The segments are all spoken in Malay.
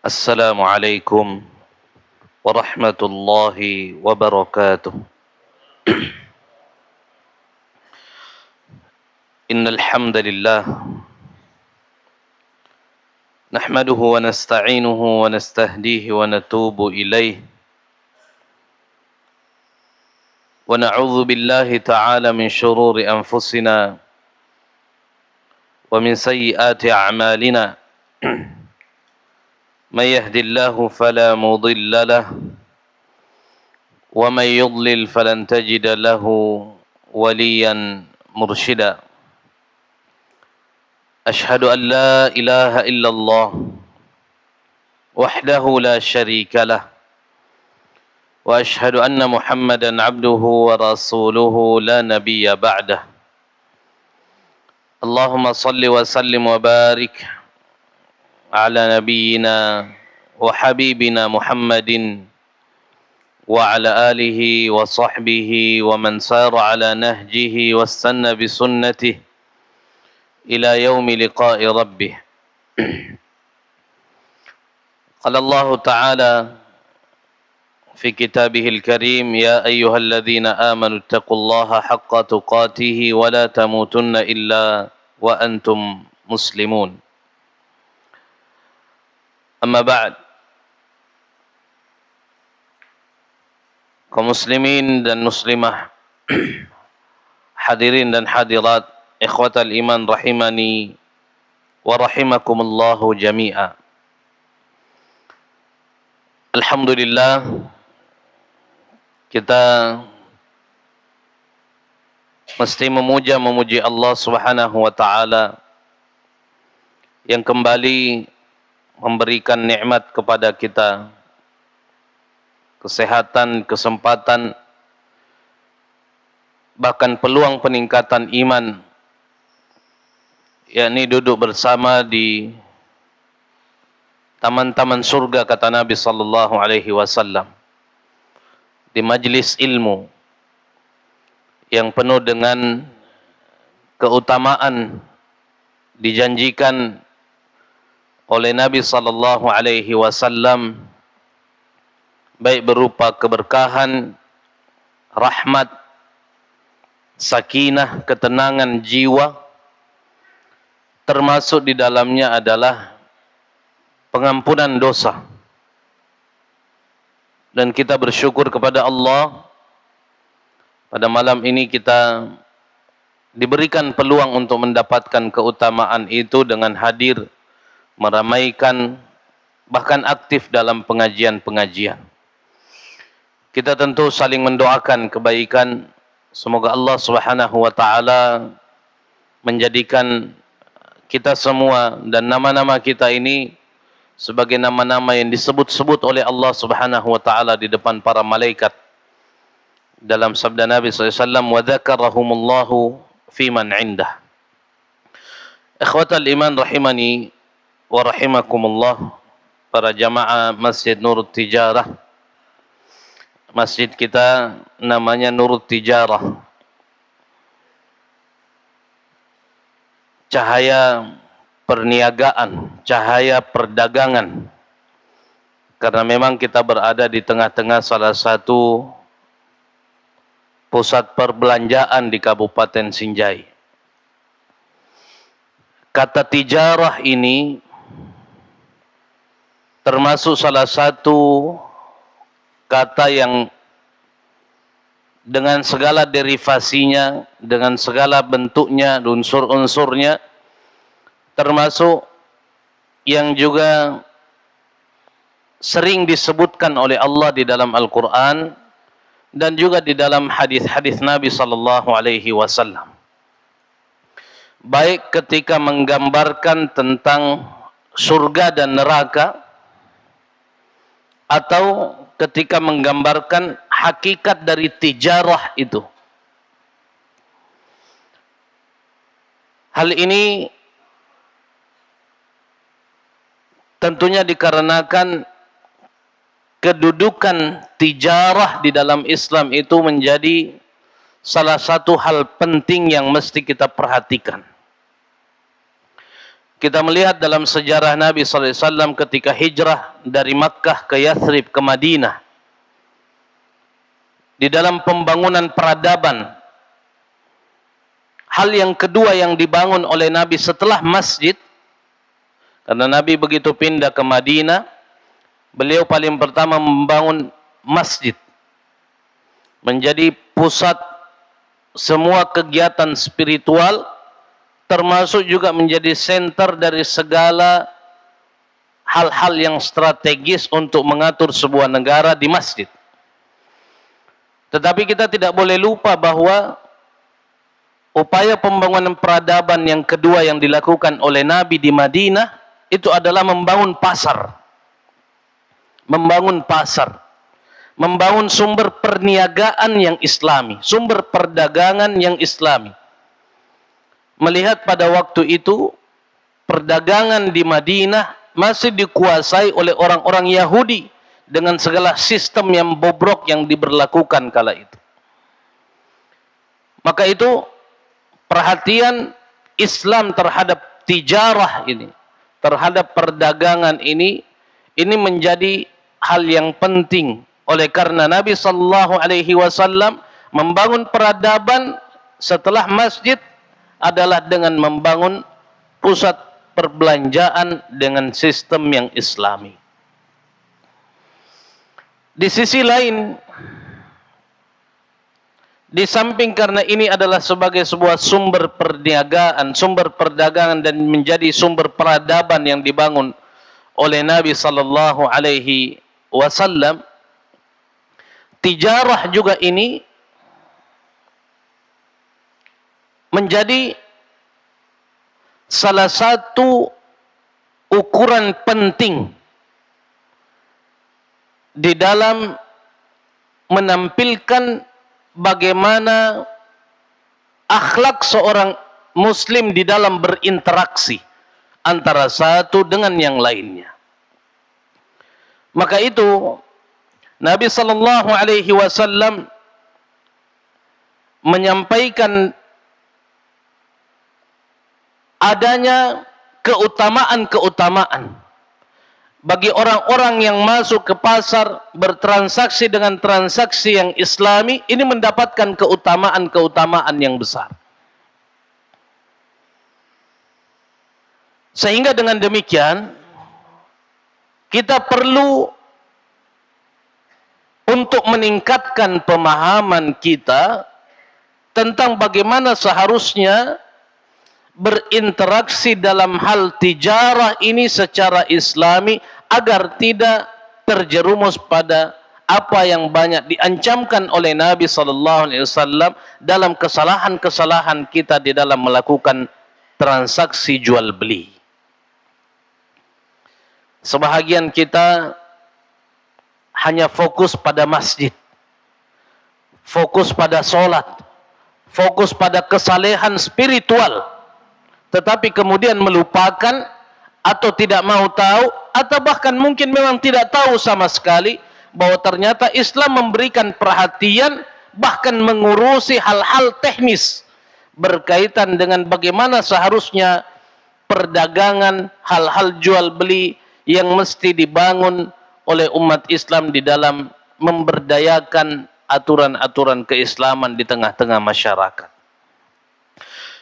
السلام عليكم ورحمة الله وبركاته. إن الحمد لله نحمده ونستعينه ونستهديه ونتوب إليه ونعوذ بالله تعالى من شرور أنفسنا ومن سيئات أعمالنا. من يهد الله فلا مضل له ومن يضلل فلن تجد له وليا مرشدا. أشهد أن لا إله إلا الله وحده لا شريك له وأشهد أن محمدا عبده ورسوله لا نبي بعده. اللهم صل وسلم وبارك على نبينا وحبيبنا محمد وعلى آله وصحبه ومن سار على نهجه واستنى بسنته إلى يوم لقاء ربه. قال الله تعالى في كتابه الكريم: يا أيها الذين آمنوا اتقوا الله حق تقاته ولا تموتن إلا وأنتم مسلمون. أما بعد, kaum muslimin dan muslimah, hadirin dan hadirat, ikhwatal iman rahimani wa rahimakumullahu jami'a. Alhamdulillah, kita mesti memuji Allah Subhanahu wa taala yang kembali memberikan nikmat kepada kita, kesehatan, kesempatan, bahkan peluang peningkatan iman, yakni duduk bersama di taman-taman surga, kata Nabi sallallahu alaihi wasallam, di majlis ilmu yang penuh dengan keutamaan dijanjikan oleh Nabi sallallahu alaihi wasallam, baik berupa keberkahan, rahmat, sakinah, ketenangan jiwa, termasuk di dalamnya adalah pengampunan dosa. Dan kita bersyukur kepada Allah, pada malam ini kita diberikan peluang untuk mendapatkan keutamaan itu dengan hadir, meramaikan, bahkan aktif dalam pengajian-pengajian. Kita tentu saling mendoakan kebaikan. Semoga Allah Subhanahu wa taala menjadikan kita semua dan nama-nama kita ini sebagai nama-nama yang disebut-sebut oleh Allah Subhanahu wa taala di depan para malaikat. Dalam sabda Nabi SAW, wa dzakarahumullahu fi man indah. Ikhwatal iman rahimani wa rahimakumullah, para jamaah Masjid Nurut Tijarah. Masjid kita namanya Nurut Tijarah, cahaya perniagaan, cahaya perdagangan. Karena memang kita berada di tengah-tengah salah satu pusat perbelanjaan di Kabupaten Sinjai. Kata tijarah ini termasuk salah satu kata yang dengan segala derivasinya, dengan segala bentuknya, unsur-unsurnya, termasuk yang juga sering disebutkan oleh Allah di dalam Al-Quran dan juga di dalam hadis-hadis Nabi sallallahu alaihi wasallam. Baik ketika menggambarkan tentang surga dan neraka, atau ketika menggambarkan hakikat dari tijarah itu. Hal ini tentunya dikarenakan kedudukan tijarah di dalam Islam itu menjadi salah satu hal penting yang mesti kita perhatikan. Kita melihat dalam sejarah Nabi sallallahu alaihi wasallam ketika hijrah dari Makkah ke Yathrib ke Madinah, di dalam pembangunan peradaban, hal yang kedua yang dibangun oleh Nabi setelah masjid, karena Nabi begitu pindah ke Madinah, beliau paling pertama membangun masjid menjadi pusat semua kegiatan spiritual, termasuk juga menjadi center dari segala hal-hal yang strategis untuk mengatur sebuah negara di masjid. Tetapi kita tidak boleh lupa bahwa upaya pembangunan peradaban yang kedua yang dilakukan oleh Nabi di Madinah itu adalah membangun pasar. Membangun pasar. Membangun sumber perniagaan yang islami, sumber perdagangan yang islami. Melihat pada waktu itu perdagangan di Madinah masih dikuasai oleh orang-orang Yahudi dengan segala sistem yang bobrok yang diberlakukan kala itu. Maka itu perhatian Islam terhadap tijarah ini, terhadap perdagangan ini menjadi hal yang penting. Oleh karena Nabi sallallahu alaihi wasallam membangun peradaban setelah masjid adalah dengan membangun pusat perbelanjaan dengan sistem yang islami. Di sisi lain, di samping karena ini adalah sebagai sebuah sumber perniagaan, sumber perdagangan dan menjadi sumber peradaban yang dibangun oleh Nabi sallallahu alaihi wasallam, tijarah juga ini menjadi salah satu ukuran penting di dalam menampilkan bagaimana akhlak seorang muslim di dalam berinteraksi antara satu dengan yang lainnya. Maka itu Nabi sallallahu alaihi wasallam menyampaikan adanya keutamaan-keutamaan bagi orang-orang yang masuk ke pasar bertransaksi dengan transaksi yang islami, ini mendapatkan keutamaan-keutamaan yang besar. Sehingga dengan demikian kita perlu untuk meningkatkan pemahaman kita tentang bagaimana seharusnya berinteraksi dalam hal tijarah ini secara islami agar tidak terjerumus pada apa yang banyak diancamkan oleh Nabi sallallahu alaihi wasallam dalam kesalahan-kesalahan kita di dalam melakukan transaksi jual beli. Sebahagian kita hanya fokus pada masjid, fokus pada solat, fokus pada kesalehan spiritual, tetapi kemudian melupakan atau tidak mau tahu atau bahkan mungkin memang tidak tahu sama sekali bahwa ternyata Islam memberikan perhatian bahkan mengurusi hal-hal teknis berkaitan dengan bagaimana seharusnya perdagangan, hal-hal jual beli yang mesti dibangun oleh umat Islam di dalam memberdayakan aturan-aturan keislaman di tengah-tengah masyarakat.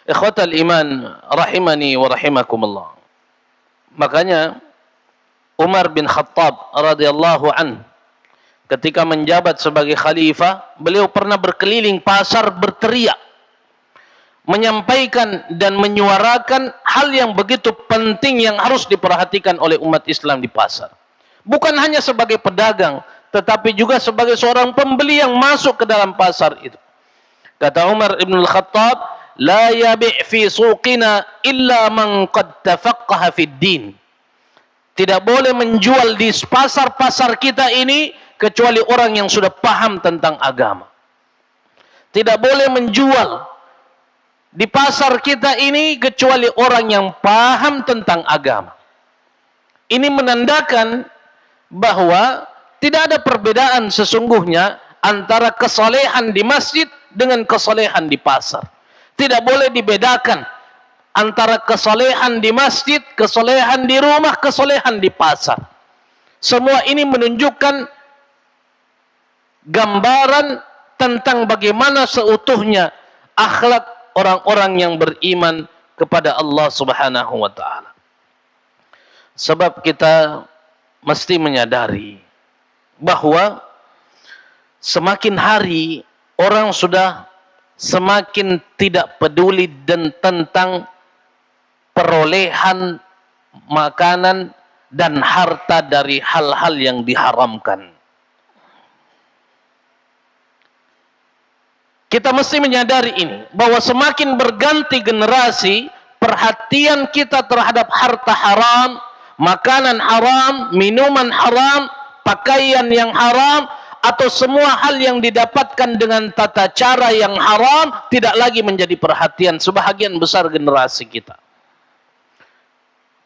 Ikhwatal iman rahimani wa rahimakumullah. Makanya Umar bin Khattab radhiyallahu an ketika menjabat sebagai khalifah, beliau pernah berkeliling pasar berteriak, menyampaikan dan menyuarakan hal yang begitu penting yang harus diperhatikan oleh umat Islam di pasar. Bukan hanya sebagai pedagang, tetapi juga sebagai seorang pembeli yang masuk ke dalam pasar itu. Kata Umar bin Khattab, la yabi' fi suqina illa man qad tafaqqaha fid din. Tidak boleh menjual di pasar-pasar kita ini kecuali orang yang sudah paham tentang agama. Tidak boleh menjual di pasar kita ini kecuali orang yang paham tentang agama. Ini menandakan bahwa tidak ada perbedaan sesungguhnya antara kesalehan di masjid dengan kesalehan di pasar. Tidak boleh dibedakan antara kesolehan di masjid, kesolehan di rumah, kesolehan di pasar. Semua ini menunjukkan gambaran tentang bagaimana seutuhnya akhlak orang-orang yang beriman kepada Allah Subhanahu wa taala. Sebab kita mesti menyadari bahwa semakin hari orang sudah semakin tidak peduli dan tentang perolehan makanan dan harta dari hal-hal yang diharamkan. Kita mesti menyadari ini, bahwa semakin berganti generasi, perhatian kita terhadap harta haram, makanan haram, minuman haram, pakaian yang haram, atau semua hal yang didapatkan dengan tata cara yang haram tidak lagi menjadi perhatian sebahagian besar generasi kita.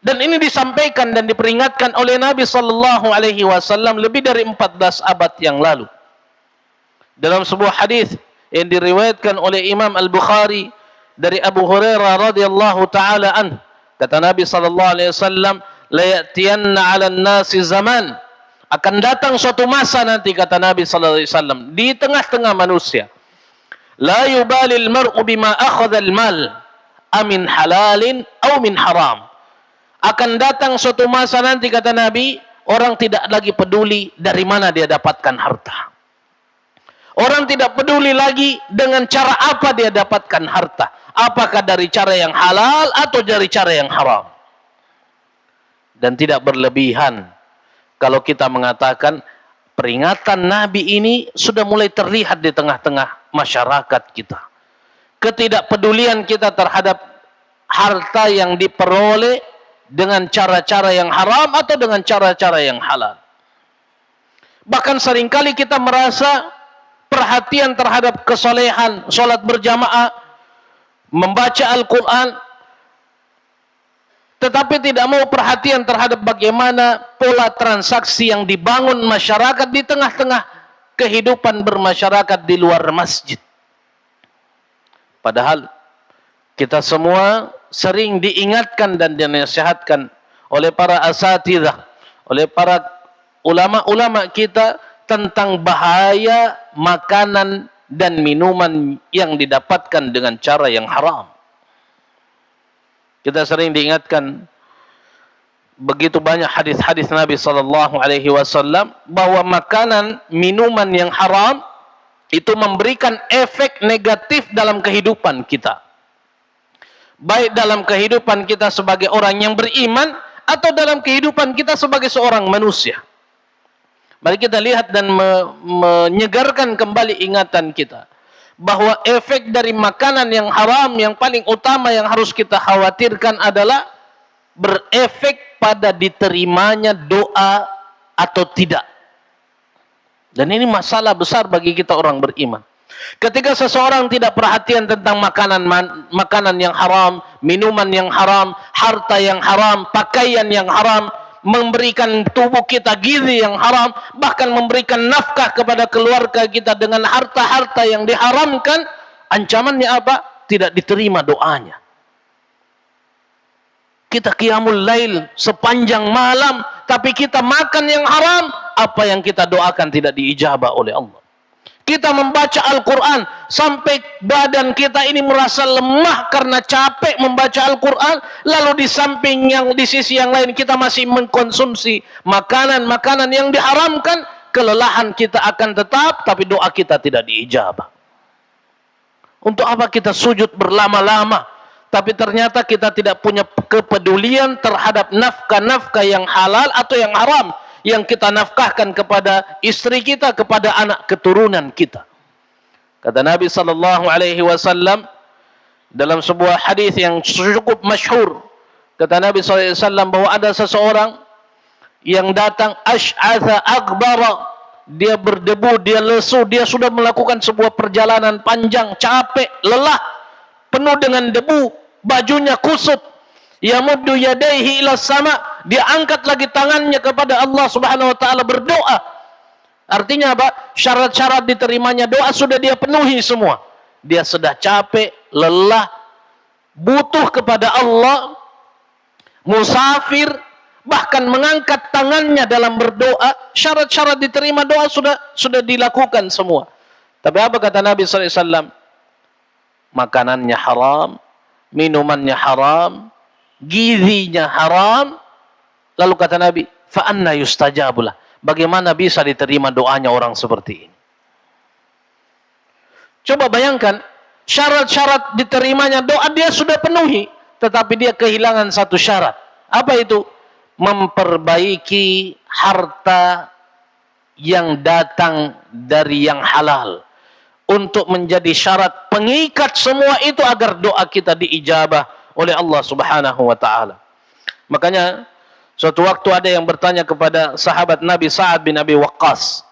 Dan ini disampaikan dan diperingatkan oleh Nabi sallallahu alaihi wasallam lebih dari 14 abad yang lalu. Dalam sebuah hadis yang diriwayatkan oleh Imam Al-Bukhari dari Abu Hurairah radhiyallahu taala anhu, kata Nabi sallallahu alaihi wasallam, la ya'tiyanna 'alan nasi zaman, akan datang suatu masa nanti, kata Nabi sallallahu alaihi wasallam, di tengah-tengah manusia, la yubalil mar'u bima akhadha al-mal amin halalin aw min haram. Akan datang suatu masa nanti, kata Nabi, orang tidak lagi peduli dari mana dia dapatkan harta. Orang tidak peduli lagi dengan cara apa dia dapatkan harta. Apakah dari cara yang halal atau dari cara yang haram. Dan tidak berlebihan kalau kita mengatakan peringatan Nabi ini sudah mulai terlihat di tengah-tengah masyarakat kita. Ketidakpedulian kita terhadap harta yang diperoleh dengan cara-cara yang haram atau dengan cara-cara yang halal. Bahkan seringkali kita merasa perhatian terhadap kesolehan, sholat berjamaah, membaca Al-Quran, tetapi tidak mau perhatian terhadap bagaimana pola transaksi yang dibangun masyarakat di tengah-tengah kehidupan bermasyarakat di luar masjid. Padahal kita semua sering diingatkan dan dinasihatkan oleh para asatidzah, oleh para ulama-ulama kita tentang bahaya makanan dan minuman yang didapatkan dengan cara yang haram. Kita sering diingatkan begitu banyak hadis-hadis Nabi sallallahu alaihi wasallam bahwa makanan, minuman yang haram itu memberikan efek negatif dalam kehidupan kita. Baik dalam kehidupan kita sebagai orang yang beriman atau dalam kehidupan kita sebagai seorang manusia. Mari kita lihat dan menyegarkan kembali ingatan kita bahwa efek dari makanan yang haram yang paling utama yang harus kita khawatirkan adalah berefek pada diterimanya doa atau tidak. Dan ini masalah besar bagi kita orang beriman. Ketika seseorang tidak perhatian tentang makanan yang haram, minuman yang haram, harta yang haram, pakaian yang haram, memberikan tubuh kita gizi yang haram, bahkan memberikan nafkah kepada keluarga kita dengan harta-harta yang diharamkan, ancamannya apa? Tidak diterima doanya. Kita qiyamul lail sepanjang malam, tapi kita makan yang haram, apa yang kita doakan tidak diijabah oleh Allah. Kita membaca Al-Quran sampai badan kita ini merasa lemah karena capek membaca Al-Quran, lalu di sisi yang lain kita masih mengkonsumsi makanan-makanan yang diharamkan, kelelahan kita akan tetap, tapi doa kita tidak diijabah. Untuk apa kita sujud berlama-lama, tapi ternyata kita tidak punya kepedulian terhadap nafkah-nafkah yang halal atau yang haram yang kita nafkahkan kepada istri kita, kepada anak keturunan kita. Kata Nabi sallallahu alaihi wasallam dalam sebuah hadis yang cukup masyhur, kata Nabi sallallahu alaihi wasallam bahwa ada seseorang yang datang asy'atha akbara, dia berdebu, dia lesu, dia sudah melakukan sebuah perjalanan panjang, capek, lelah, penuh dengan debu, bajunya kusut. Yamuddu yadaihi ila sama, dia angkat lagi tangannya kepada Allah Subhanahu wa taala berdoa. Artinya apa? Syarat-syarat diterimanya doa sudah dia penuhi semua. Dia sudah capek, lelah, butuh kepada Allah, musafir, bahkan mengangkat tangannya dalam berdoa, syarat-syarat diterima doa sudah dilakukan semua. Tapi apa kata Nabi sallallahu alaihi wasallam? Makanannya haram, minumannya haram, gizinya haram. Lalu kata Nabi, fa anna yustajabulah. Bagaimana bisa diterima doanya orang seperti ini? Coba bayangkan, syarat-syarat diterimanya doa dia sudah penuhi, tetapi dia kehilangan satu syarat. Apa itu? Memperbaiki harta yang datang dari yang halal. Untuk menjadi syarat pengikat semua itu agar doa kita diijabah oleh Allah Subhanahu wa taala. Makanya suatu waktu ada yang bertanya kepada sahabat Nabi Sa'ad bin Abi Waqqas,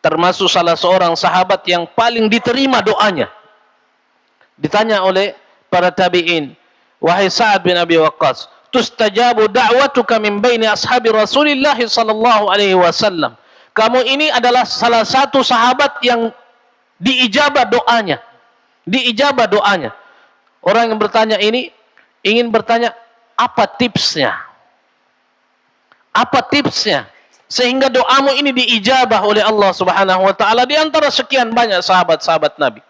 termasuk salah seorang sahabat yang paling diterima doanya. Ditanya oleh para tabi'in, wahai Sa'ad bin Abi Waqqas, tustajabu da'watuka min baini ashabi Rasulillah sallallahu alaihi wasallam. Kamu ini adalah salah satu sahabat yang diijabah doanya. Diijabah doanya. Orang yang bertanya ini ingin bertanya, apa tipsnya? Apa tipsnya sehingga doamu ini diijabah oleh Allah Subhanahu wa taala di antara sekian banyak sahabat-sahabat Nabi?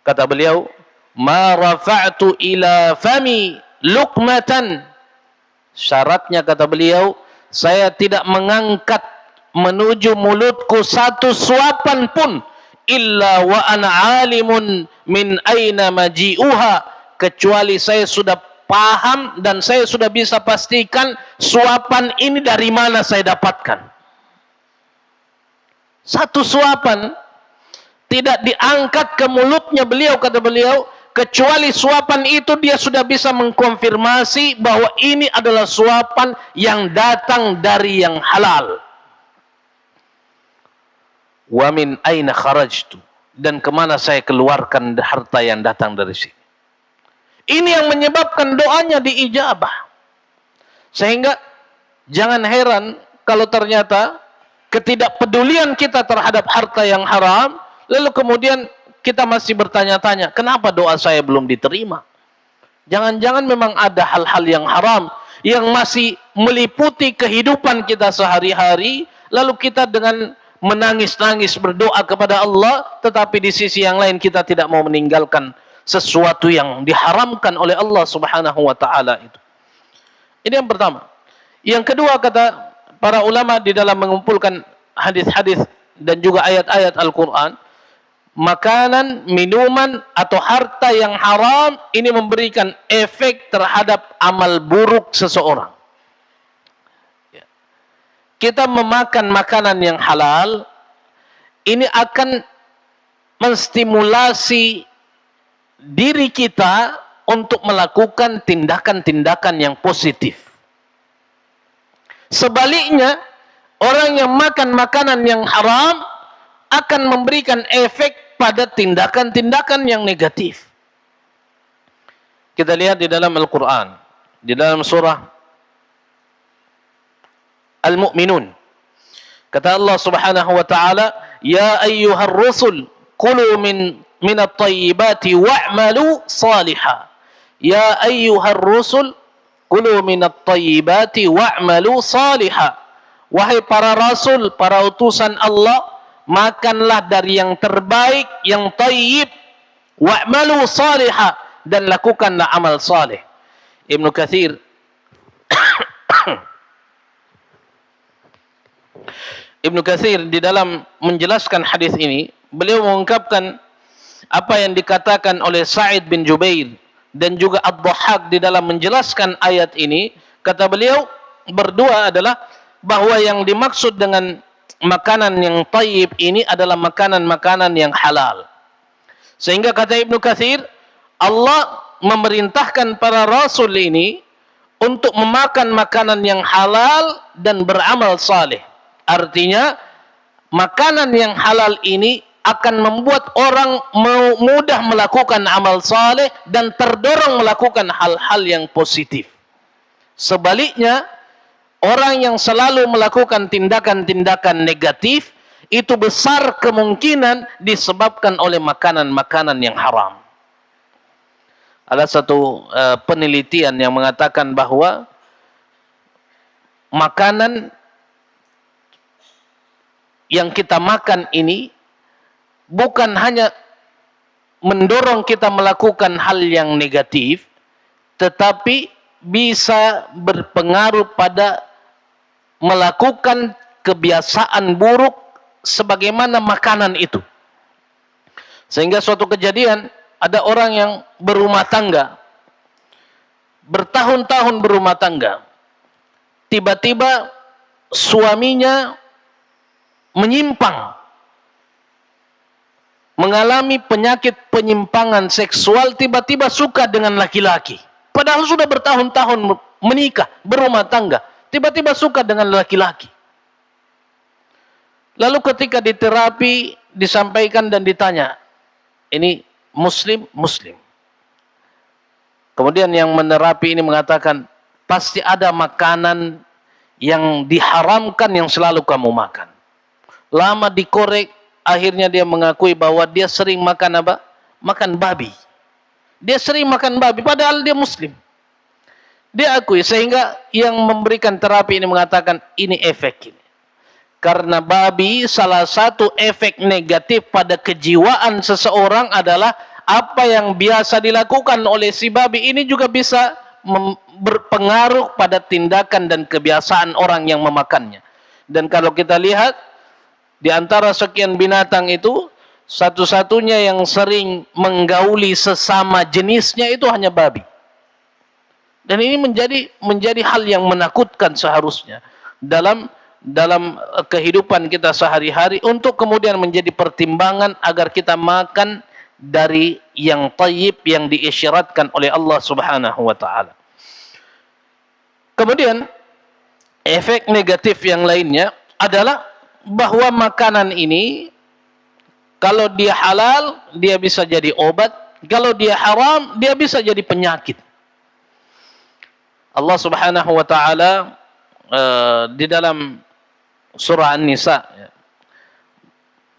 Kata beliau, "Ma rafa'tu ila fami luqmatan." Syaratnya kata beliau, saya tidak mengangkat menuju mulutku satu suapan pun illa wa ana alimun min aina maji'uha, kecuali saya sudah paham dan saya sudah bisa pastikan suapan ini dari mana saya dapatkan. Satu suapan tidak diangkat ke mulutnya beliau, kata beliau, kecuali suapan itu dia sudah bisa mengkonfirmasi bahwa ini adalah suapan yang datang dari yang halal. Wa min aina kharajtu, dan kemana saya keluarkan harta yang datang dari sini. Ini yang menyebabkan doanya diijabah. Sehingga jangan heran kalau ternyata ketidakpedulian kita terhadap harta yang haram, lalu kemudian kita masih bertanya-tanya, kenapa doa saya belum diterima? Jangan-jangan memang ada hal-hal yang haram yang masih meliputi kehidupan kita sehari-hari, lalu kita dengan menangis-nangis berdoa kepada Allah, tetapi di sisi yang lain kita tidak mau meninggalkan sesuatu yang diharamkan oleh Allah Subhanahu wa taala itu. Ini yang pertama. Yang kedua, kata para ulama di dalam mengumpulkan hadis-hadis dan juga ayat-ayat Al-Qur'an, makanan, minuman atau harta yang haram ini memberikan efek terhadap amal buruk seseorang. Kita memakan makanan yang halal, ini akan menstimulasi diri kita untuk melakukan tindakan-tindakan yang positif. Sebaliknya, orang yang makan makanan yang haram akan memberikan efek pada tindakan-tindakan yang negatif. Kita lihat di dalam Al-Quran, di dalam surah Al-Mu'minun. Kata Allah Subhanahu wa taala, "Ya ayyuhar rusul, kulu min at-tayyibati wa'malu salihan." Ya ayyuhar rusul, kulu min at-tayyibati wa'malu salihan. Wahai para rasul, para utusan Allah, makanlah dari yang terbaik, yang tayyib, wa'malu salihan, dan lakukanlah amal saleh. Ibnu Katsir Ibnu Katsir di dalam menjelaskan hadis ini, beliau mengungkapkan apa yang dikatakan oleh Sa'id bin Jubair dan juga Ad-Dhahhak di dalam menjelaskan ayat ini. Kata beliau berdua adalah bahwa yang dimaksud dengan makanan yang tayyib ini adalah makanan-makanan yang halal. Sehingga kata Ibnu Katsir, Allah memerintahkan para rasul ini untuk memakan makanan yang halal dan beramal saleh. Artinya, makanan yang halal ini akan membuat orang mudah melakukan amal saleh dan terdorong melakukan hal-hal yang positif. Sebaliknya, orang yang selalu melakukan tindakan-tindakan negatif, itu besar kemungkinan disebabkan oleh makanan-makanan yang haram. Ada satu penelitian yang mengatakan bahwa makanan yang kita makan ini bukan hanya mendorong kita melakukan hal yang negatif, tetapi bisa berpengaruh pada melakukan kebiasaan buruk sebagaimana makanan itu. Sehingga suatu kejadian, ada orang yang berumah tangga, bertahun-tahun berumah tangga, tiba-tiba suaminya menyimpang, mengalami penyakit penyimpangan seksual, tiba-tiba suka dengan laki-laki. Padahal sudah bertahun-tahun menikah, berumah tangga, tiba-tiba suka dengan laki-laki. Lalu ketika diterapi, disampaikan dan ditanya, ini muslim? Muslim. Kemudian yang menerapi ini mengatakan, pasti ada makanan yang diharamkan yang selalu kamu makan. Lama dikorek, akhirnya dia mengakui bahwa dia sering makan apa? Makan babi. Dia sering makan babi, padahal dia muslim. Dia akui, sehingga yang memberikan terapi ini mengatakan, ini efek ini. Karena babi, salah satu efek negatif pada kejiwaan seseorang adalah apa yang biasa dilakukan oleh si babi ini juga bisa berpengaruh pada tindakan dan kebiasaan orang yang memakannya. Dan kalau kita lihat, di antara sekian binatang itu, satu-satunya yang sering menggauli sesama jenisnya itu hanya babi. Dan ini menjadi hal yang menakutkan seharusnya dalam kehidupan kita sehari-hari, untuk kemudian menjadi pertimbangan agar kita makan dari yang thayyib yang diisyaratkan oleh Allah Subhanahu wa taala. Kemudian efek negatif yang lainnya adalah bahwa makanan ini kalau dia halal dia bisa jadi obat, kalau dia haram dia bisa jadi penyakit. Allah Subhanahu wa taala di dalam surah An-Nisa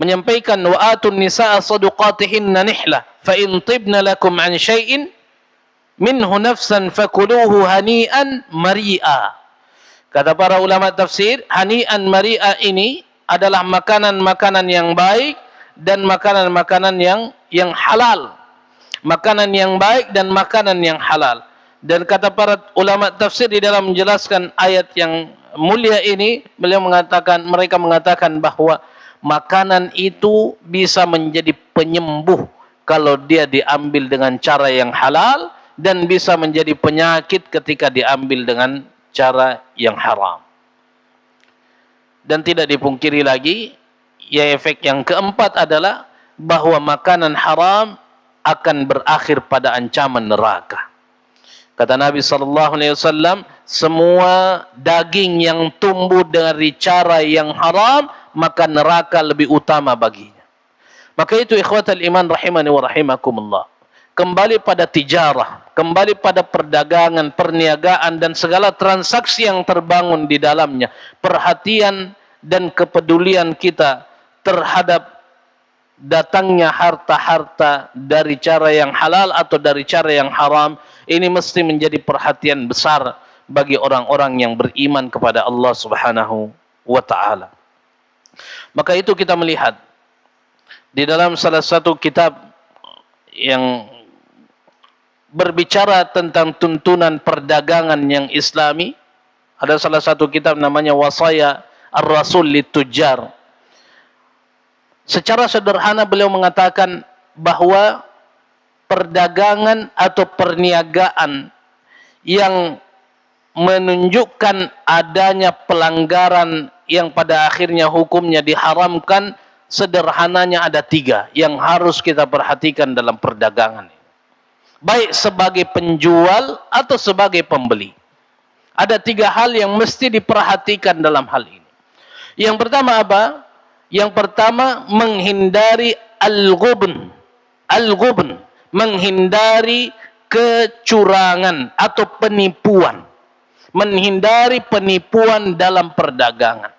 menyampaikan, wa atun nisaa sadaqatihinna nihla fa in tibna lakum an syai'in minhu nafsan fakuluhu hani'an mari'a. Kata para ulama tafsir, hani'an mari'a ini adalah makanan-makanan yang baik dan makanan-makanan yang halal. Makanan yang baik dan makanan yang halal. Dan kata para ulama tafsir di dalam menjelaskan ayat yang mulia ini, mereka mengatakan bahwa makanan itu bisa menjadi penyembuh kalau dia diambil dengan cara yang halal, dan bisa menjadi penyakit ketika diambil dengan cara yang haram. Dan tidak dipungkiri lagi, ya, efek yang keempat adalah bahwa makanan haram akan berakhir pada ancaman neraka. Kata Nabi SAW, semua daging yang tumbuh dari cara yang haram, maka neraka lebih utama baginya. Maka itu ikhwatal iman rahimani wa rahimakumullah. Kembali pada tijarah, kembali pada perdagangan, perniagaan, dan segala transaksi yang terbangun di dalamnya. Perhatian dan kepedulian kita terhadap datangnya harta-harta dari cara yang halal atau dari cara yang haram, ini mesti menjadi perhatian besar bagi orang-orang yang beriman kepada Allah Subhanahu wa taala. Maka itu kita melihat di dalam salah satu kitab yang berbicara tentang tuntunan perdagangan yang islami, ada salah satu kitab namanya Wasaya Ar-Rasul Lit-Tujjar. Secara sederhana beliau mengatakan bahwa perdagangan atau perniagaan yang menunjukkan adanya pelanggaran yang pada akhirnya hukumnya diharamkan, sederhananya ada 3 yang harus kita perhatikan dalam perdagangan, baik sebagai penjual atau sebagai pembeli. Ada 3 hal yang mesti diperhatikan dalam hal ini. Yang pertama apa? Yang pertama, menghindari al-ghubn. Al-ghubn, menghindari kecurangan atau penipuan. Menghindari penipuan dalam perdagangan.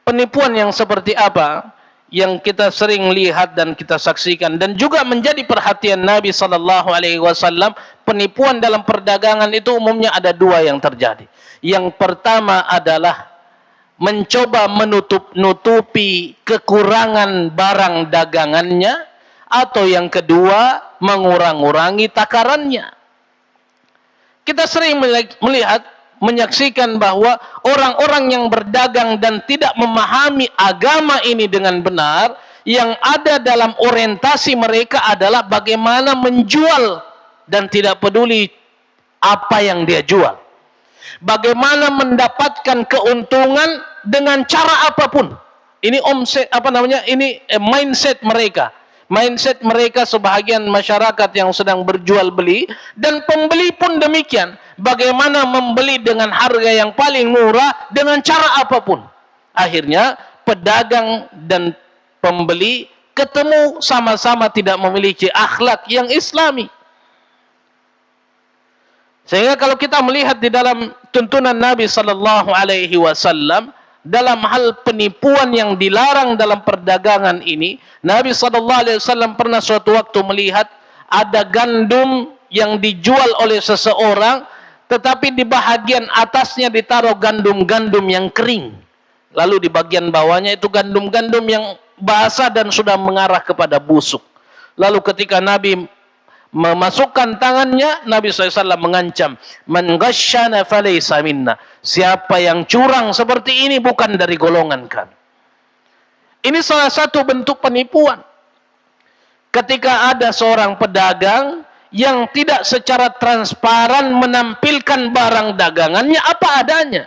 Penipuan yang seperti apa? yang kita sering lihat dan kita saksikan dan juga menjadi perhatian Nabi sallallahu alaihi wasallam, penipuan dalam perdagangan itu umumnya ada dua yang terjadi. Yang pertama adalah mencoba menutupi kekurangan barang dagangannya, atau yang kedua mengurang-urangi takarannya. Kita sering melihat, menyaksikan bahwa orang-orang yang berdagang dan tidak memahami agama ini dengan benar, yang ada dalam orientasi mereka adalah bagaimana menjual dan tidak peduli apa yang dia jual. Bagaimana mendapatkan keuntungan dengan cara apapun. Ini mindset mereka. Mindset mereka sebahagian masyarakat yang sedang berjual beli, dan pembeli pun demikian. Bagaimana membeli dengan harga yang paling murah dengan cara apapun. Akhirnya pedagang dan pembeli ketemu sama-sama tidak memiliki akhlak yang islami. Sehingga kalau kita melihat di dalam tuntunan Nabi sallallahu alaihi wasallam dalam hal penipuan yang dilarang dalam perdagangan ini, Nabi sallallahu alaihi wasallam pernah suatu waktu melihat ada gandum yang dijual oleh seseorang, tetapi di bahagian atasnya ditaruh gandum-gandum yang kering. Lalu di bagian bawahnya itu gandum-gandum yang basah dan sudah mengarah kepada busuk. Lalu ketika Nabi memasukkan tangannya, Nabi SAW mengancam, "Man ghasyana falaysa minna." Siapa yang curang seperti ini bukan dari golongan kami. Ini salah satu bentuk penipuan. Ketika ada seorang pedagang yang tidak secara transparan menampilkan barang dagangannya apa adanya.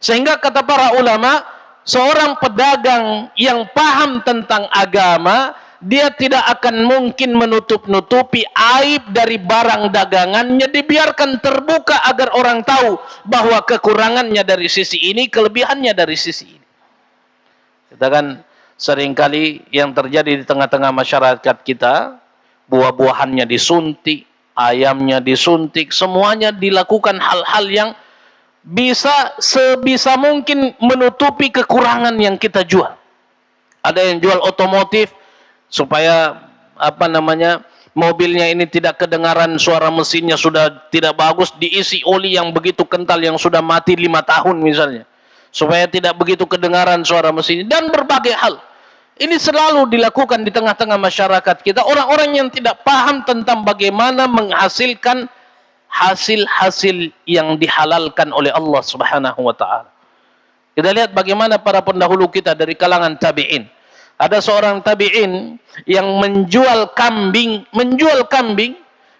Sehingga kata para ulama, seorang pedagang yang paham tentang agama, dia tidak akan mungkin menutup-nutupi aib dari barang dagangannya, dibiarkan terbuka agar orang tahu bahwa kekurangannya dari sisi ini, kelebihannya dari sisi ini. Kita kan seringkali yang terjadi di tengah-tengah masyarakat kita, buah-buahannya disuntik, ayamnya disuntik, semuanya dilakukan hal-hal yang bisa sebisa mungkin menutupi kekurangan yang kita jual. Ada yang jual otomotif supaya mobilnya ini tidak kedengaran suara mesinnya sudah tidak bagus, diisi oli yang begitu kental yang sudah mati 5 tahun misalnya, supaya tidak begitu kedengaran suara mesinnya, dan berbagai hal. Ini selalu dilakukan di tengah-tengah masyarakat kita, orang-orang yang tidak paham tentang bagaimana menghasilkan hasil-hasil yang dihalalkan oleh Allah Subhanahu wa taala. Kita lihat bagaimana para pendahulu kita dari kalangan tabi'in. Ada seorang tabi'in yang menjual kambing,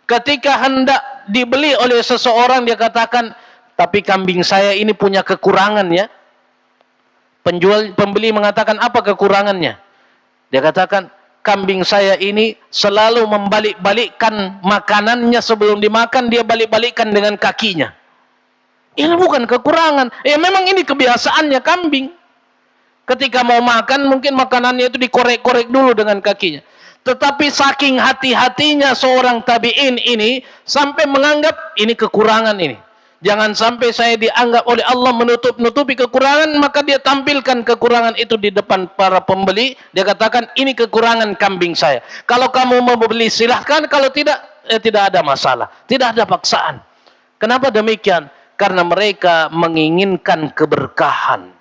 ketika hendak dibeli oleh seseorang, dia katakan, "Tapi kambing saya ini punya kekurangan ya." Pembeli mengatakan, "Apa kekurangannya?" Dia katakan, "Kambing saya ini selalu membalik-balikkan makanannya, sebelum dimakan dia balik-balikkan dengan kakinya." Ini bukan kekurangan. Memang ini kebiasaannya kambing. Ketika mau makan, mungkin makanannya itu dikorek-korek dulu dengan kakinya. Tetapi saking hati-hatinya seorang tabi'in ini, sampai menganggap ini kekurangan ini. Jangan sampai saya dianggap oleh Allah menutup-nutupi kekurangan, maka dia tampilkan kekurangan itu di depan para pembeli. Dia katakan, "Ini kekurangan kambing saya. Kalau kamu mau beli silahkan, kalau tidak, tidak ada masalah. Tidak ada paksaan." Kenapa demikian? Karena mereka menginginkan keberkahan.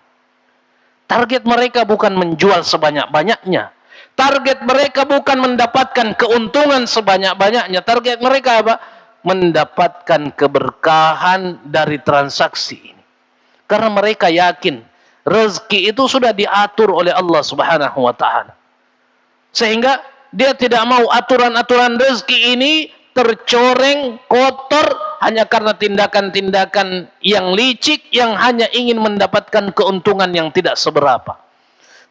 Target mereka bukan menjual sebanyak-banyaknya. Target mereka bukan mendapatkan keuntungan sebanyak-banyaknya. Target mereka apa? Mendapatkan keberkahan dari transaksi ini. Karena mereka yakin rezeki itu sudah diatur oleh Allah Subhanahu wa taala. Sehingga dia tidak mau aturan-aturan rezeki ini tercoreng, kotor hanya karena tindakan-tindakan yang licik yang hanya ingin mendapatkan keuntungan yang tidak seberapa.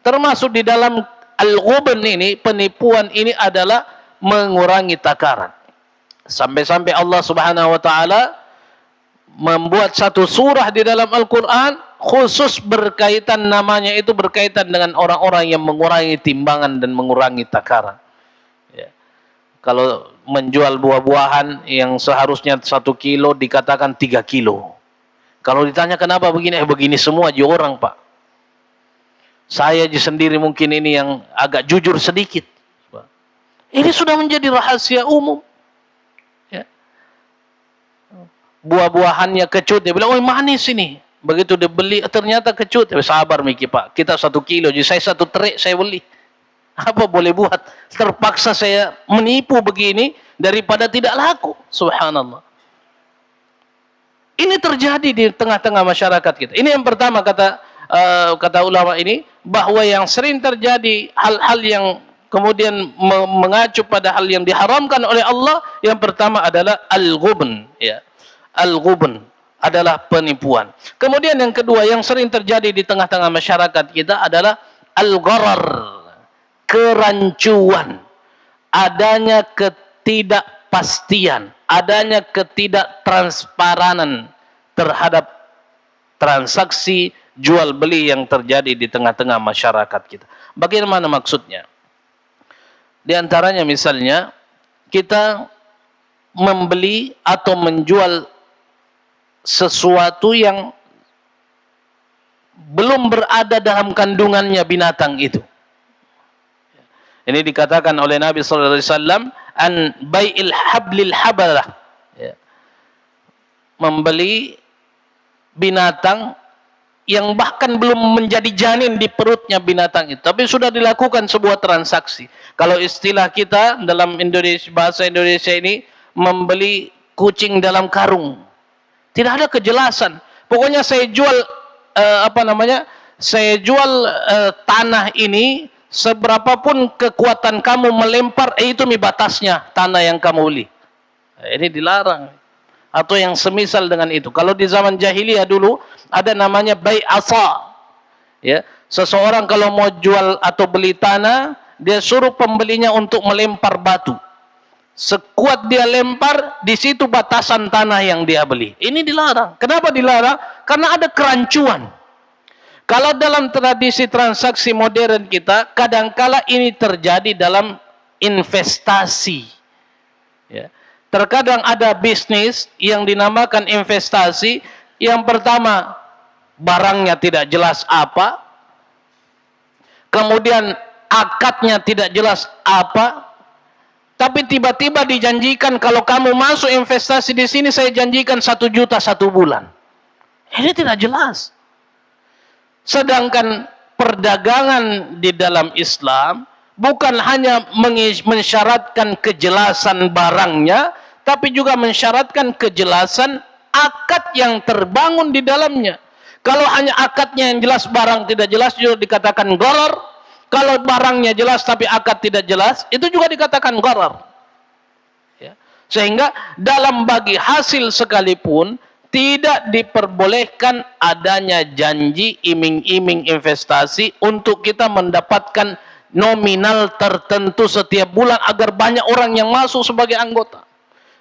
Termasuk di dalam al-ghubn ini, penipuan ini adalah mengurangi takaran. Sampai-sampai Allah Subhanahu wa taala membuat satu surah di dalam Al-Qur'an khusus berkaitan, namanya itu berkaitan dengan orang-orang yang mengurangi timbangan dan mengurangi takaran. Ya. Kalau menjual buah-buahan yang seharusnya 1 kilo dikatakan 3 kilo. Kalau ditanya kenapa begini, begini semua aja orang, Pak. Saya sendiri mungkin ini yang agak jujur sedikit. Ini sudah menjadi rahasia umum. Ya. Buah-buahannya kecut, dia bilang, oh manis ini. Begitu dia beli, ternyata kecut. Sabar Miki Pak, kita 1 kilo, jadi saya 1 trek saya beli. Apa boleh buat? Terpaksa saya menipu begini daripada tidak laku. Subhanallah. Ini terjadi di tengah-tengah masyarakat kita. Ini yang pertama kata ulama ini, bahwa yang sering terjadi hal-hal yang kemudian mengacu pada hal yang diharamkan oleh Allah, yang pertama adalah al-ghubn, ya. Al-ghubn adalah penipuan. Kemudian yang kedua yang sering terjadi di tengah-tengah masyarakat kita adalah al-gharar, kerancuan, adanya ketidakpastian, adanya ketidaktransparan terhadap transaksi jual beli yang terjadi di tengah-tengah masyarakat kita. Bagaimana maksudnya? Di antaranya misalnya kita membeli atau menjual sesuatu yang belum berada dalam kandungannya binatang itu. Ini dikatakan oleh Nabi sallallahu alaihi wasallam, an bai'il hablil habalah. Ya. Membeli binatang yang bahkan belum menjadi janin di perutnya binatang itu, tapi sudah dilakukan sebuah transaksi. Kalau istilah kita dalam Indonesia, bahasa Indonesia ini, membeli kucing dalam karung. Tidak ada kejelasan. Pokoknya saya jual saya jual tanah ini, seberapapun kekuatan kamu melempar, itu batasnya tanah yang kamu beli. Ini dilarang. Atau yang semisal dengan itu. Kalau di zaman jahiliyah dulu ada namanya bai' asa. Ya, seseorang kalau mau jual atau beli tanah, dia suruh pembelinya untuk melempar batu. Sekuat dia lempar, di situ batasan tanah yang dia beli. Ini dilarang. Kenapa dilarang? Karena ada kerancuan. Kalau dalam tradisi transaksi modern kita, kadangkala ini terjadi dalam investasi. Ya. Terkadang ada bisnis yang dinamakan investasi. Yang pertama, barangnya tidak jelas apa. Kemudian akadnya tidak jelas apa. Tapi tiba-tiba dijanjikan, kalau kamu masuk investasi di sini, saya janjikan 1 juta 1 bulan. Ini tidak jelas. Sedangkan perdagangan di dalam Islam bukan hanya mensyaratkan kejelasan barangnya, tapi juga mensyaratkan kejelasan akad yang terbangun di dalamnya. Kalau hanya akadnya yang jelas, barang tidak jelas, juga dikatakan gharar. Kalau barangnya jelas tapi akad tidak jelas, itu juga dikatakan gharar. Ya. Sehingga dalam bagi hasil sekalipun, tidak diperbolehkan adanya janji iming-iming investasi untuk kita mendapatkan nominal tertentu setiap bulan agar banyak orang yang masuk sebagai anggota.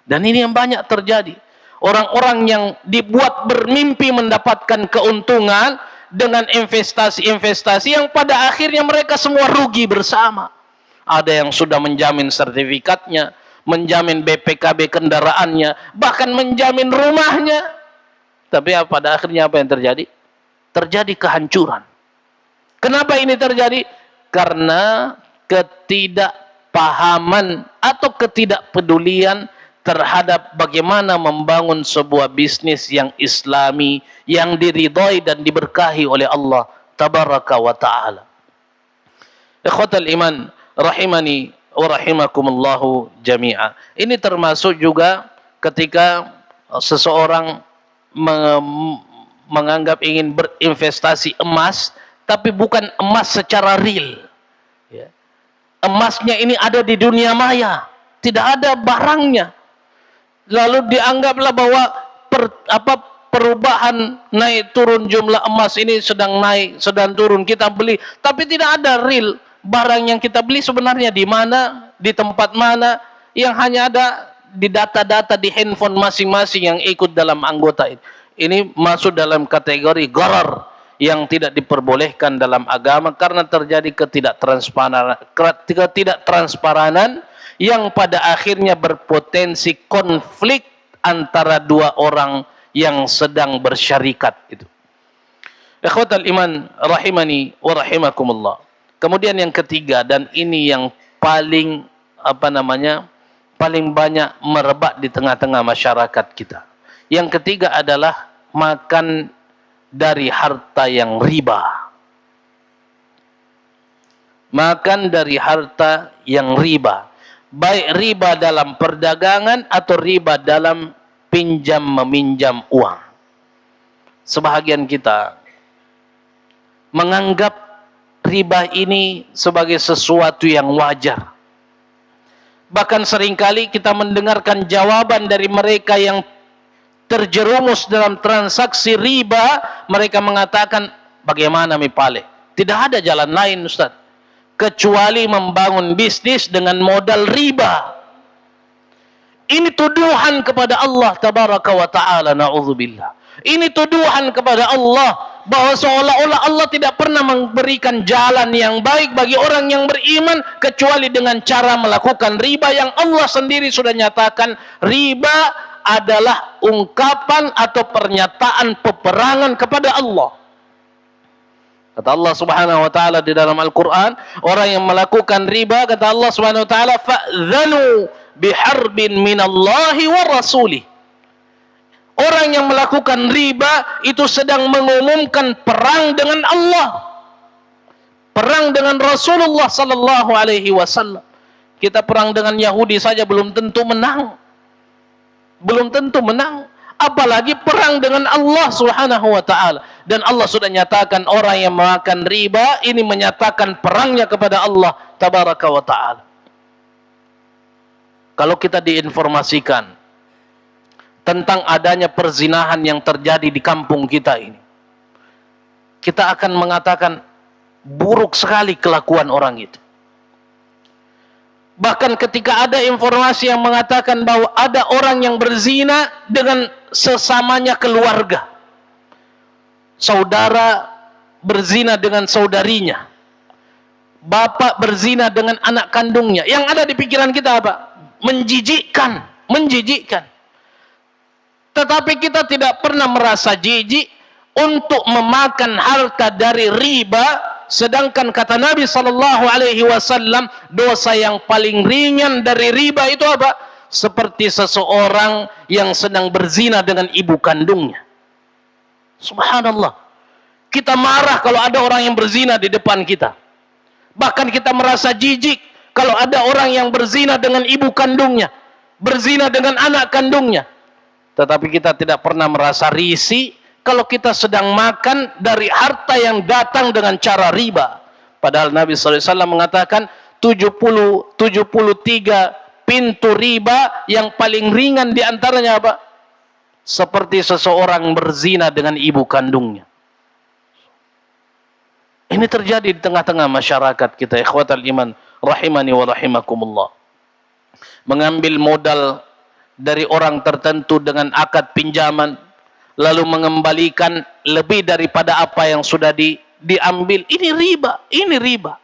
Dan ini yang banyak terjadi. Orang-orang yang dibuat bermimpi mendapatkan keuntungan dengan investasi-investasi yang pada akhirnya mereka semua rugi bersama. Ada yang sudah menjamin sertifikatnya, menjamin BPKB kendaraannya, bahkan menjamin rumahnya. Tapi pada akhirnya apa yang terjadi? Terjadi kehancuran. Kenapa ini terjadi? Karena ketidakpahaman atau ketidakpedulian terhadap bagaimana membangun sebuah bisnis yang islami, yang diridhai dan diberkahi oleh Allah tabaraka wa ta'ala. Ikhwatal iman rahimani wa rahimakumullahu jami'a. Ini termasuk juga ketika seseorang menganggap ingin berinvestasi emas, tapi bukan emas secara real. Ya. Emasnya ini ada di dunia maya, tidak ada barangnya. Lalu dianggaplah bahwa perubahan naik turun jumlah emas ini sedang naik, sedang turun, kita beli, tapi tidak ada real barang yang kita beli sebenarnya di mana, di tempat mana, yang hanya ada di data-data di handphone masing-masing yang ikut dalam anggota ini. Ini masuk dalam kategori gharar yang tidak diperbolehkan dalam agama karena terjadi ketidaktransparanan yang pada akhirnya berpotensi konflik antara dua orang yang sedang bersyarikat itu. Ikhwatal iman rahimani wa rahimakumullah. Kemudian yang ketiga, dan ini yang paling paling banyak merebak di tengah-tengah masyarakat kita. Yang ketiga adalah makan dari harta yang riba. Makan dari harta yang riba. Baik riba dalam perdagangan atau riba dalam pinjam meminjam uang. Sebahagian kita menganggap riba ini sebagai sesuatu yang wajar. Bahkan seringkali kita mendengarkan jawaban dari mereka yang terjerumus dalam transaksi riba. Mereka mengatakan, bagaimana mipale? Tidak ada jalan lain, Ustaz, kecuali membangun bisnis dengan modal riba. Ini tuduhan kepada Allah tabaraka wa ta'ala, na'udzubillah. Ini tuduhan kepada Allah bahwa seolah-olah Allah tidak pernah memberikan jalan yang baik bagi orang yang beriman kecuali dengan cara melakukan riba, yang Allah sendiri sudah nyatakan riba adalah ungkapan atau pernyataan peperangan kepada Allah. Kata Allah Subhanahu wa taala di dalam Al-Qur'an, orang yang melakukan riba, kata Allah Subhanahu wa taala, fa'dhanu biharbin minallahi wa rasulih. Orang yang melakukan riba itu sedang mengumumkan perang dengan Allah, perang dengan Rasulullah sallallahu alaihi wasallam. Kita perang dengan Yahudi saja belum tentu menang. Belum tentu menang, apalagi perang dengan Allah Subhanahu wa taala. Dan Allah sudah nyatakan orang yang makan riba ini menyatakan perangnya kepada Allah tabaraka wa taala. Kalau kita diinformasikan tentang adanya perzinahan yang terjadi di kampung kita ini, kita akan mengatakan buruk sekali kelakuan orang itu. Bahkan ketika ada informasi yang mengatakan bahwa ada orang yang berzina dengan sesamanya keluarga, saudara berzina dengan saudarinya, bapak berzina dengan anak kandungnya, yang ada di pikiran kita apa? Menjijikkan, menjijikkan. Tetapi kita tidak pernah merasa jijik untuk memakan harta dari riba, sedangkan kata Nabi sallallahu alaihi wasallam, dosa yang paling ringan dari riba itu apa? Seperti seseorang yang sedang berzina dengan ibu kandungnya. Subhanallah. Kita marah kalau ada orang yang berzina di depan kita. Bahkan kita merasa jijik kalau ada orang yang berzina dengan ibu kandungnya, berzina dengan anak kandungnya. Tetapi kita tidak pernah merasa risih kalau kita sedang makan dari harta yang datang dengan cara riba. Padahal Nabi SAW mengatakan 73 pintu riba, yang paling ringan diantaranya apa? Seperti seseorang berzina dengan ibu kandungnya. Ini terjadi di tengah-tengah masyarakat kita, ikhwatal iman rahimani wa rahimakumullah. Mengambil modal dari orang tertentu dengan akad pinjaman, lalu mengembalikan lebih daripada apa yang sudah diambil. Ini riba, ini riba.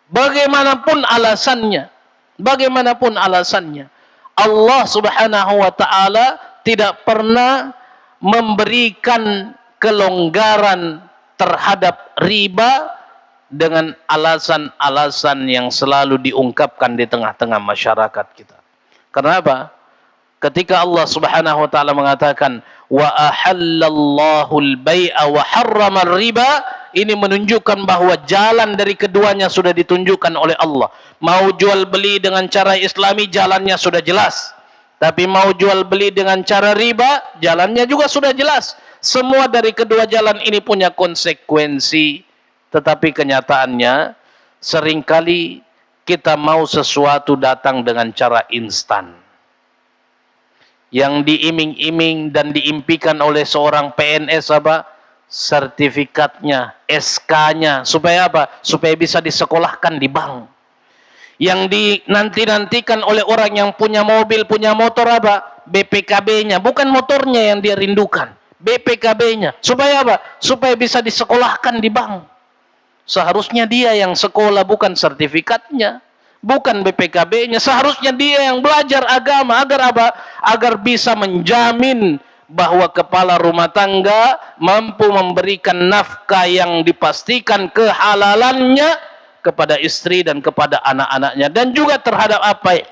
Bagaimanapun alasannya, Allah Subhanahu wa taala tidak pernah memberikan kelonggaran terhadap riba dengan alasan-alasan yang selalu diungkapkan di tengah-tengah masyarakat kita. Karena apa? Ketika Allah Subhanahu wa taala mengatakan wa ahallallahu al-bai'a wa harrama riba, ini menunjukkan bahwa jalan dari keduanya sudah ditunjukkan oleh Allah. Mau jual beli dengan cara Islami, jalannya sudah jelas. Tapi mau jual beli dengan cara riba, jalannya juga sudah jelas. Semua dari kedua jalan ini punya konsekuensi. Tetapi kenyataannya seringkali kita mau sesuatu datang dengan cara instan, yang diiming-iming dan diimpikan oleh seorang PNS apa? Sertifikatnya, SK-nya, supaya apa? Supaya bisa disekolahkan di bank. Yang dinanti-nantikan oleh orang yang punya mobil, punya motor apa? BPKB-nya, bukan motornya yang dia rindukan, BPKB-nya. Supaya apa? Supaya bisa disekolahkan di bank. Seharusnya dia yang sekolah, bukan sertifikatnya, bukan BPKB-nya. Seharusnya dia yang belajar agama agar apa? Agar bisa menjamin bahwa kepala rumah tangga mampu memberikan nafkah yang dipastikan kehalalannya kepada istri dan kepada anak-anaknya, dan juga terhadap apa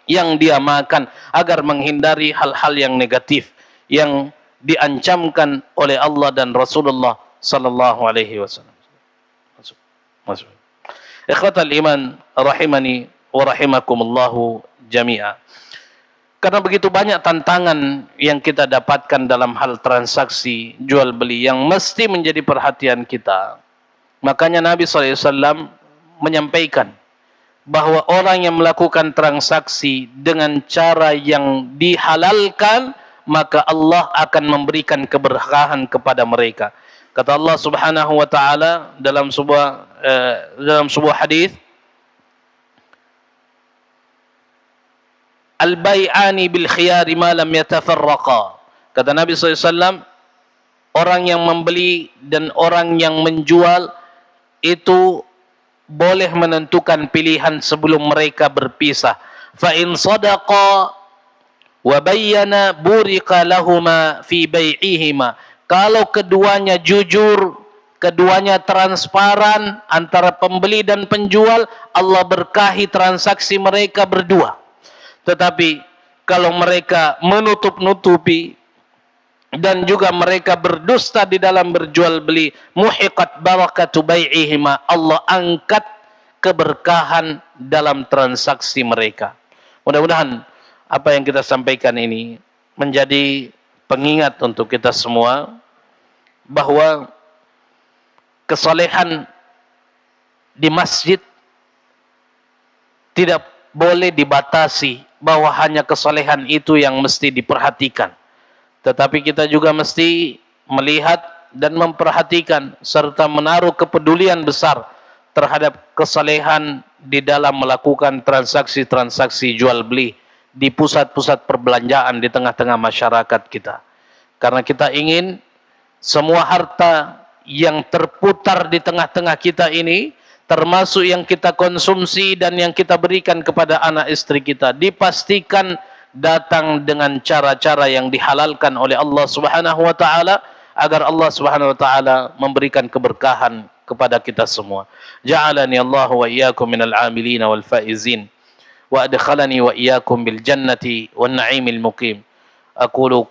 yang dia makan, agar menghindari hal-hal yang negatif yang diancamkan oleh Allah dan Rasulullah sallallahu alaihi wasallam. Masuk. Ikhwatal iman rahimani wa rahimakumullahu jami'a. Karena begitu banyak tantangan yang kita dapatkan dalam hal transaksi jual beli yang mesti menjadi perhatian kita. Makanya Nabi SAW menyampaikan bahwa orang yang melakukan transaksi dengan cara yang dihalalkan, maka Allah akan memberikan keberkahan kepada mereka. Kata Allah Subhanahu wa taala dalam sebuah hadis, al-bai'ani bil khiyari ma lam yatafarraqa. Kata Nabi SAW, orang yang membeli dan orang yang menjual itu boleh menentukan pilihan sebelum mereka berpisah. Fa in sadaqa wa bayyana burika lahuma fi bai'ihima. Kalau keduanya jujur, keduanya transparan antara pembeli dan penjual, Allah berkahi transaksi mereka berdua. Tetapi kalau mereka menutup-nutupi dan juga mereka berdusta di dalam berjual beli, muhiqat barakatu bai'ihima, Allah angkat keberkahan dalam transaksi mereka. Mudah-mudahan apa yang kita sampaikan ini menjadi pengingat untuk kita semua bahwa kesalehan di masjid tidak boleh dibatasi, bahwa hanya kesalehan itu yang mesti diperhatikan. Tetapi kita juga mesti melihat dan memperhatikan serta menaruh kepedulian besar terhadap kesalehan di dalam melakukan transaksi-transaksi jual beli di pusat-pusat perbelanjaan di tengah-tengah masyarakat kita. Karena kita ingin semua harta yang terputar di tengah-tengah kita ini, termasuk yang kita konsumsi dan yang kita berikan kepada anak istri kita, dipastikan datang dengan cara-cara yang dihalalkan oleh Allah Subhanahu wa taala, agar Allah Subhanahu wa taala memberikan keberkahan kepada kita semua. Ja'alani Allah wa iyyakum minal 'amilin wal faizin wa adkhalani wa iyyakum bil jannati wan na'imil muqim. Aqulu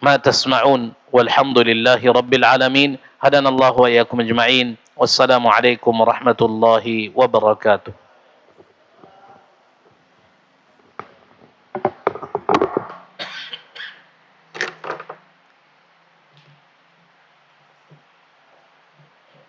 ma tasma'un walhamdulillahi rabbil alamin. Hadanallahu wa iyyakum ajma'in. Wassalamu alaikum warahmatullahi wabarakatuh.